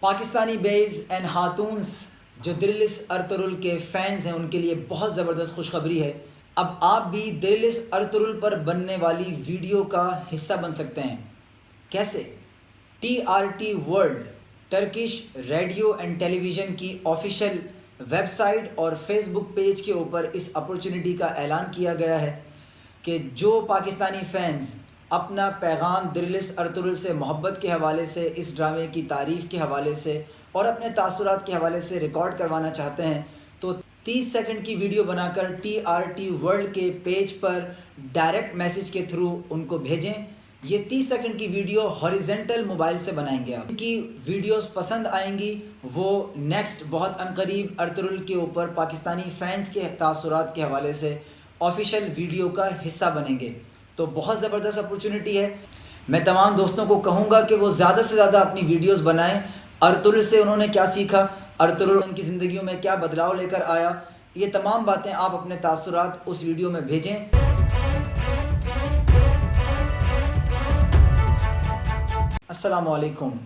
پاکستانی بیز and خاتونس جو درلس Ertugrul کے fans ہیں ان کے لیے بہت زبردست خوشخبری ہے. اب آپ بھی درلس ارطغرل پر بننے والی ویڈیو کا حصہ بن سکتے ہیں. کیسے؟ TRT world Turkish radio and television کی آفیشیل ویب سائٹ اور فیس بک پیج کے اوپر اس اپرچونٹی کا اعلان کیا گیا ہے کہ جو پاکستانی فینز اپنا پیغام درلس ارطغرل سے محبت کے حوالے سے، اس ڈرامے کی تعریف کے حوالے سے اور اپنے تاثرات کے حوالے سے ریکارڈ کروانا چاہتے ہیں تو 30 سیکنڈ کی ویڈیو بنا کر TRT ورلڈ کے پیج پر ڈائریکٹ میسیج کے تھرو ان کو بھیجیں. یہ 30 سیکنڈ کی ویڈیو ہاریزنٹل موبائل سے بنائیں گے. آپ ان کی ویڈیوز پسند آئیں گی، وہ نیکسٹ بہت عنقریب ارطغرل کے اوپر پاکستانی فینس کے تاثرات کے حوالے سے آفیشیل ویڈیو کا حصہ بنیں گے. تو بہت زبردست اپرچونٹی ہے. میں تمام دوستوں کو کہوں گا کہ وہ زیادہ سے زیادہ اپنی ویڈیوز بنائیں. ارطغرل سے انہوں نے کیا سیکھا، ارطغرل ان کی زندگیوں میں کیا بدلاؤ لے کر آیا، یہ تمام باتیں آپ اپنے تاثرات اس ویڈیو میں بھیجیں. السلام علیکم.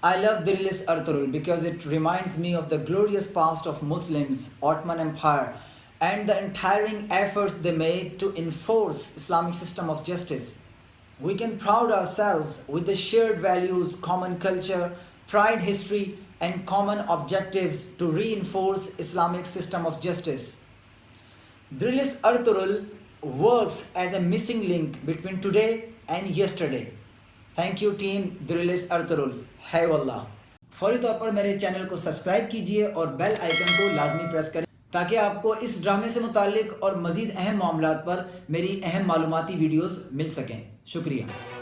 I love Dirlis Arطغرل because it reminds me of the glorious past of Muslims, Ottoman Empire, and the untiring efforts they made to enforce Islamic system of justice. We can proud ourselves with the shared values, common culture, pride, history, and common objectives to reinforce Islamic system of justice. Dirlis Arطغرل works as a missing link between today and yesterday. Thank you team Dirilis Ertugrul. ہے واللہ. فوری طور پر میرے channel کو subscribe کیجئے اور bell icon کو لازمی پریس کریں تاکہ آپ کو اس ڈرامے سے متعلق اور مزید اہم معاملات پر میری اہم معلوماتی ویڈیوز مل سکیں. شکریہ.